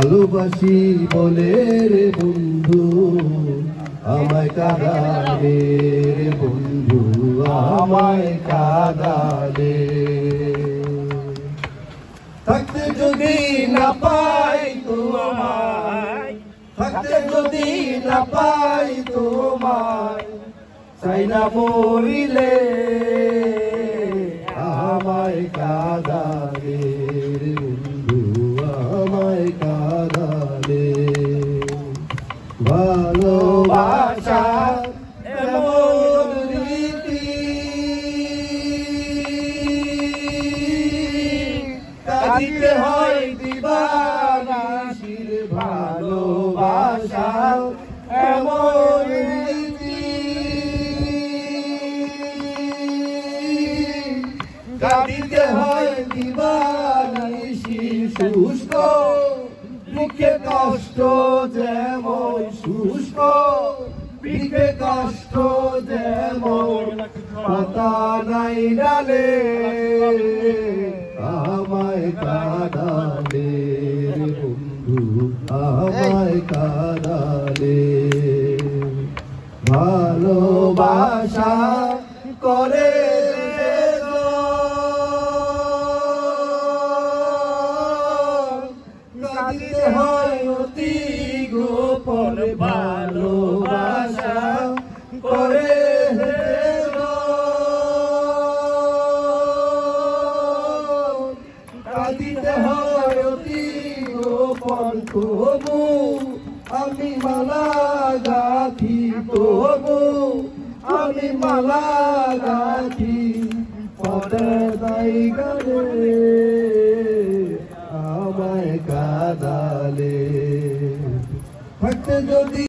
ভালোবাসি বলে রে বন্ধু আমায় কাঁদালে রে বন্ধু আমায় কাঁদালে। থাকতে যদি না পাই তোমায়, থাকতে যদি না পাই তোমায়, চাই না মরিলে আমায় কাঁদালে রে বন্ধু আমায় কাঁদালে। ভালোবাসা এমন রীতি কাঁদিতে হয় দিবানিশির। ভালোবাসা এমন রীতি কাঁদিতে হয় দিবানিশি। শুষ্ক বুকে কষ্ট যেমন শুষ্ক, বুকে কষ্ট যেমন পাতা নাই ডালে আমায় কাঁদালে রে বন্ধু আমায় কাঁদালে। ভালোবাসা করে কাঁদিতে হয় অতি গোপন। ভালোবাসা করে কাঁদিতে হয় অতি গোপন। তবু আমি মালা গাঁথি, তবু আমি মালা গাঁথি পদে দাই গালে আমায় কাঁদালে। থাকতে যদি